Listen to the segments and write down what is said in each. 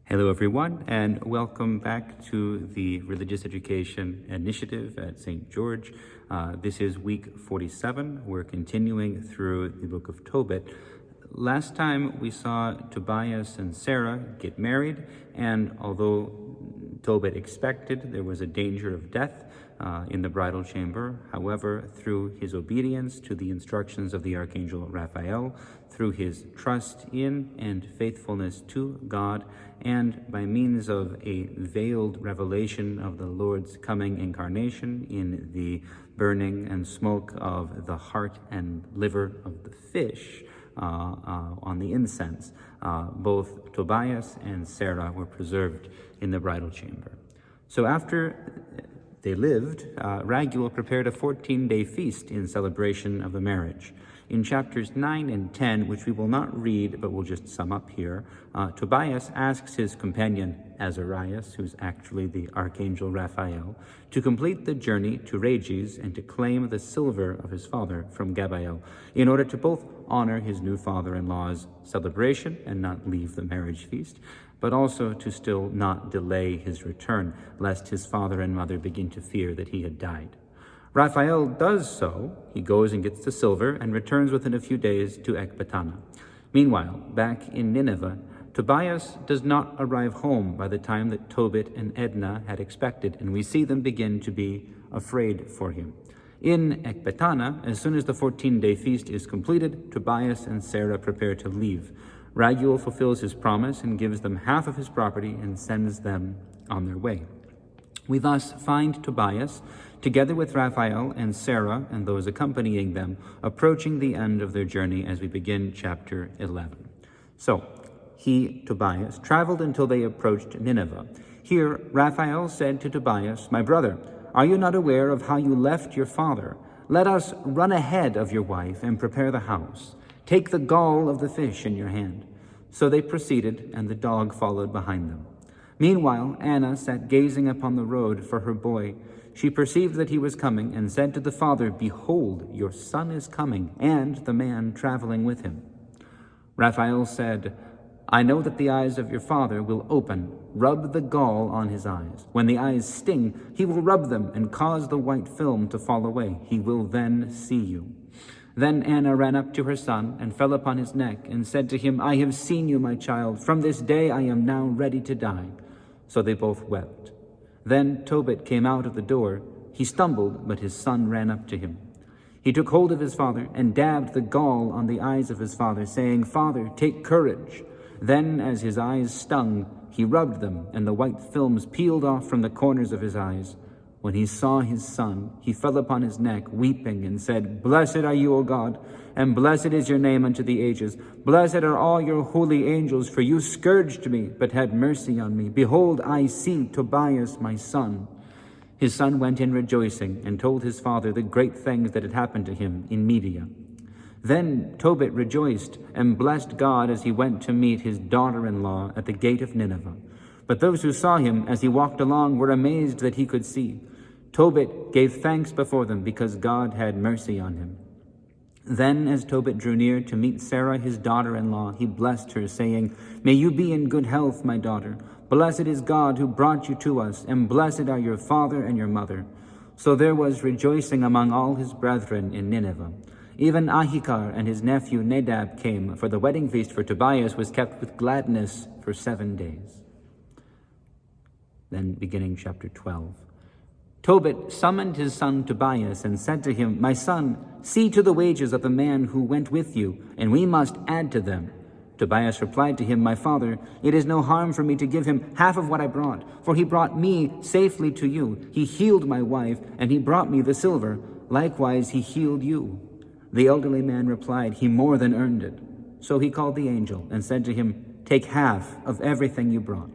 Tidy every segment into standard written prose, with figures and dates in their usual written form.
Hello everyone, and welcome back to the Religious Education Initiative at St. George. This is week 47. We're continuing through the book of Tobit. Last time we saw Tobias and Sarah get married, and although Tobit expected there was a danger of death in the bridal chamber, however, through his obedience to the instructions of the Archangel Raphael, through his trust in and faithfulness to God, and by means of a veiled revelation of the Lord's coming incarnation in the burning and smoke of the heart and liver of the fish on the incense, both Tobias and Sarah were preserved in the bridal chamber. So after they lived, Raguel prepared a 14-day feast in celebration of the marriage. In chapters 9 and 10, which we will not read, but we'll just sum up here, Tobias asks his companion, Azarias, who's actually the Archangel Raphael, to complete the journey to Rages and to claim the silver of his father from Gabael, in order to both honor his new father-in-law's celebration and not leave the marriage feast, but also to still not delay his return, lest his father and mother begin to fear that he had died. Raphael does so. He goes and gets the silver and returns within a few days to Ecbatana. Meanwhile, back in Nineveh, Tobias does not arrive home by the time that Tobit and Edna had expected, and we see them begin to be afraid for him. In Ecbatana, as soon as the 14-day feast is completed, Tobias and Sarah prepare to leave. Raguel fulfills his promise and gives them half of his property and sends them on their way. We thus find Tobias, together with Raphael and Sarah and those accompanying them, approaching the end of their journey as we begin chapter 11. So, he, Tobias, traveled until they approached Nineveh. Here, Raphael said to Tobias, "My brother, are you not aware of how you left your father? Let us run ahead of your wife and prepare the house. Take the gall of the fish in your hand." So they proceeded, and the dog followed behind them. Meanwhile, Anna sat gazing upon the road for her boy. She perceived that he was coming and said to the father, "Behold, your son is coming, and the man traveling with him." Raphael said, "I know that the eyes of your father will open. Rub the gall on his eyes. When the eyes sting, he will rub them and cause the white film to fall away. He will then see you." Then Anna ran up to her son and fell upon his neck and said to him, "I have seen you, my child. From this day I am now ready to die." So they both wept. Then Tobit came out of the door. He stumbled, but his son ran up to him. He took hold of his father and dabbed the gall on the eyes of his father, saying, "Father, take courage." Then, as his eyes stung, he rubbed them, and the white films peeled off from the corners of his eyes. When he saw his son, he fell upon his neck, weeping, and said, "Blessed are you, O God, and blessed is your name unto the ages. Blessed are all your holy angels, for you scourged me, but had mercy on me. Behold, I see Tobias my son." His son went in rejoicing, and told his father the great things that had happened to him in Media. Then Tobit rejoiced, and blessed God as he went to meet his daughter-in-law at the gate of Nineveh. But those who saw him as he walked along were amazed that he could see. Tobit gave thanks before them because God had mercy on him. Then, as Tobit drew near to meet Sarah, his daughter-in-law, he blessed her, saying, "May you be in good health, my daughter. Blessed is God who brought you to us, and blessed are your father and your mother." So there was rejoicing among all his brethren in Nineveh. Even Ahikar and his nephew Nadab came, for the wedding feast for Tobias was kept with gladness for 7 days. Then beginning chapter 12. Tobit summoned his son Tobias and said to him, "My son, see to the wages of the man who went with you, and we must add to them." Tobias replied to him, "My father, it is no harm for me to give him half of what I brought, for he brought me safely to you. He healed my wife, and he brought me the silver. Likewise he healed you." The elderly man replied, "He more than earned it." So he called the angel and said to him, "Take half of everything you brought."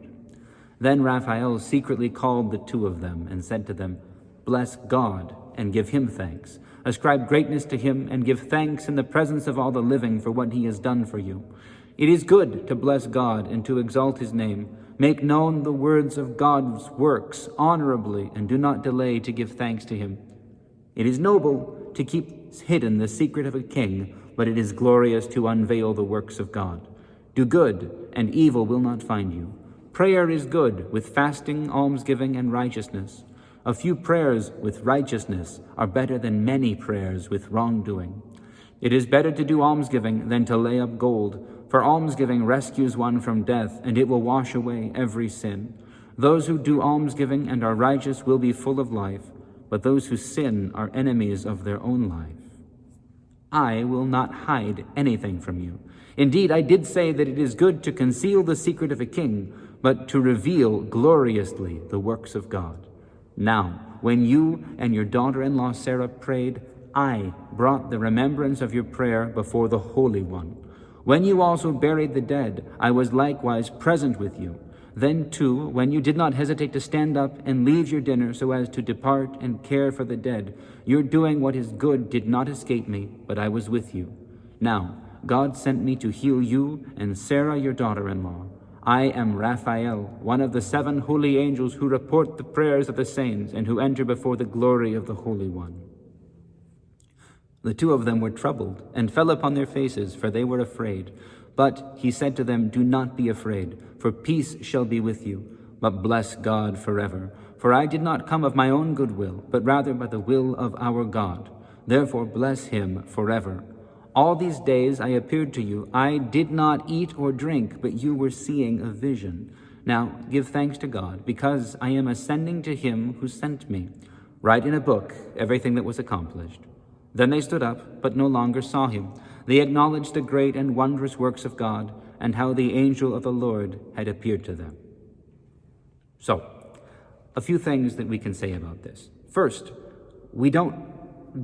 Then Raphael secretly called the two of them and said to them, "Bless God and give him thanks. Ascribe greatness to him and give thanks in the presence of all the living for what he has done for you. It is good to bless God and to exalt his name. Make known the words of God's works honorably and do not delay to give thanks to him. It is noble to keep hidden the secret of a king, but it is glorious to unveil the works of God. Do good, and evil will not find you. Prayer is good with fasting, almsgiving, and righteousness. A few prayers with righteousness are better than many prayers with wrongdoing. It is better to do almsgiving than to lay up gold, for almsgiving rescues one from death, and it will wash away every sin. Those who do almsgiving and are righteous will be full of life, but those who sin are enemies of their own life. I will not hide anything from you. Indeed, I did say that it is good to conceal the secret of a king, but to reveal gloriously the works of God. Now, when you and your daughter-in-law Sarah prayed, I brought the remembrance of your prayer before the Holy One. When you also buried the dead, I was likewise present with you. Then too, when you did not hesitate to stand up and leave your dinner so as to depart and care for the dead, your doing what is good did not escape me, but I was with you. Now, God sent me to heal you and Sarah your daughter-in-law. I am Raphael, one of the 7 holy angels who report the prayers of the saints and who enter before the glory of the Holy One. The 2 of them were troubled and fell upon their faces, for they were afraid. But he said to them, Do not be afraid, for peace shall be with you. But bless God forever. For I did not come of my own good will, but rather by the will of our God. Therefore bless him forever. All these days I appeared to you. I did not eat or drink, but you were seeing a vision. Now give thanks to God, because I am ascending to him who sent me. Write in a book everything that was accomplished. Then they stood up, but no longer saw him. They acknowledged the great and wondrous works of God, and how the angel of the Lord had appeared to them. So, a few things that we can say about this. First, we don't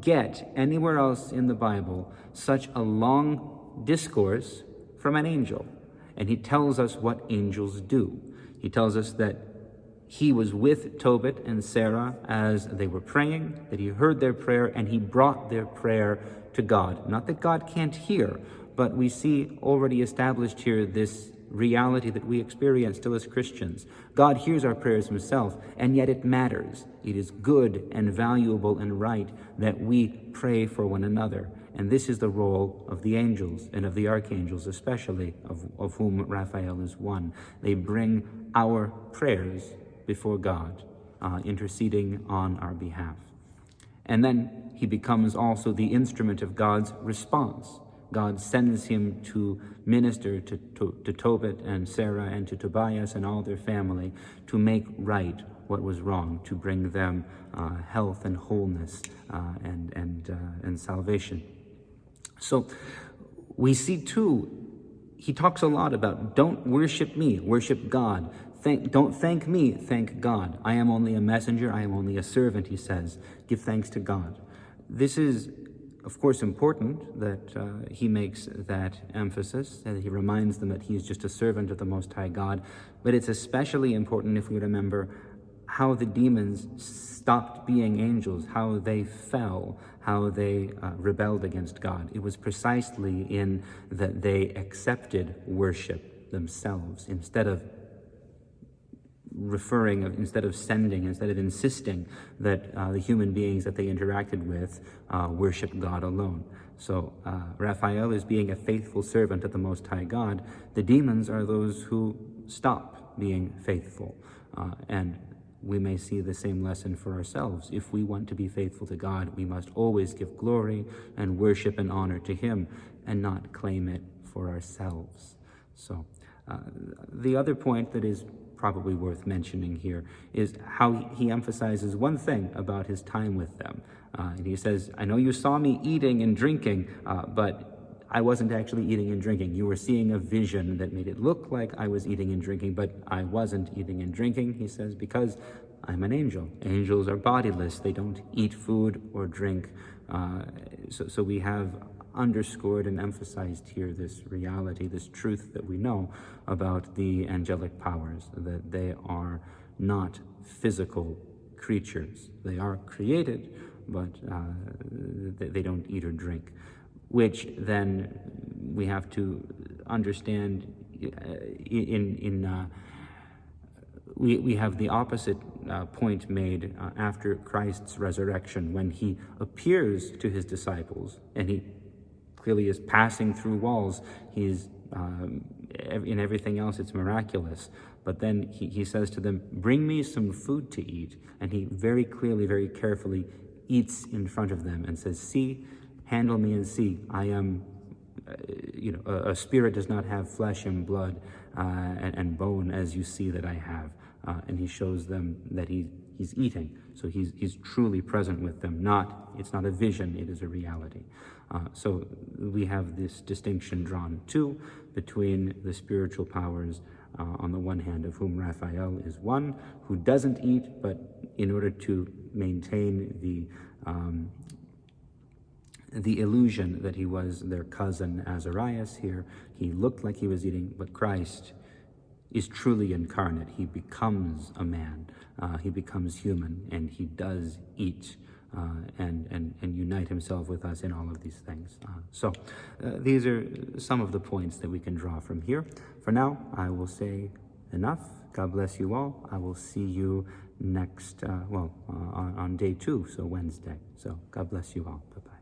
get anywhere else in the Bible such a long discourse from an angel. And he tells us what angels do. He tells us that he was with Tobit and Sarah as they were praying, that he heard their prayer, and he brought their prayer to God. Not that God can't hear, but we see already established here this reality that we experience still as Christians. God hears our prayers himself, and yet it matters. It is good and valuable and right that we pray for one another. And this is the role of the angels and of the archangels, especially, of whom Raphael is one. They bring our prayers before God, interceding on our behalf. And then he becomes also the instrument of God's response. God sends him to minister to Tobit and Sarah and to Tobias and all their family to make right what was wrong, to bring them health and wholeness and salvation. So we see too, he talks a lot about don't worship me, worship God. Don't thank me, thank God. I am only a messenger, I am only a servant, he says. Give thanks to God. This is, of course, important that he makes that emphasis, that he reminds them that he is just a servant of the Most High God. But it's especially important if we remember how the demons stopped being angels, how they fell, how they rebelled against God. It was precisely in that they accepted worship themselves instead of sending, instead of insisting that the human beings that they interacted with worship God alone. So Raphael is being a faithful servant of the Most High God. The demons are those who stop being faithful. And we may see the same lesson for ourselves. If we want to be faithful to God, we must always give glory and worship and honor to him and not claim it for ourselves. So the other point that is probably worth mentioning here is how he emphasizes one thing about his time with them. And he says, I know you saw me eating and drinking, but I wasn't actually eating and drinking. You were seeing a vision that made it look like I was eating and drinking, but I wasn't eating and drinking, he says, because I'm an angel. Angels are bodiless. They don't eat food or drink. So we have underscored and emphasized here this reality, this truth that we know about the angelic powers, that they are not physical creatures. They are created, but they don't eat or drink, which then we have to understand we have the opposite point made after Christ's resurrection, when he appears to his disciples and he clearly is passing through walls. He's in everything else it's miraculous. But then he says to them, bring me some food to eat. And he very clearly, very carefully eats in front of them and says, see, handle me and see. I am, a spirit does not have flesh and blood and bone as you see that I have. And he shows them that he's eating. So he's truly present with them. It's not a vision, it is a reality. So we have this distinction drawn too between the spiritual powers on the one hand, of whom Raphael is one, who doesn't eat, but in order to maintain the illusion that he was their cousin Azarias here, he looked like he was eating, but Christ is truly incarnate. He becomes a man, he becomes human, and he does eat and unite himself with us in all of these things. So these are some of the points that we can draw from here. For now, I will say enough. God bless you all. I will see you next, on day 2, so Wednesday. So God bless you all. Bye-bye.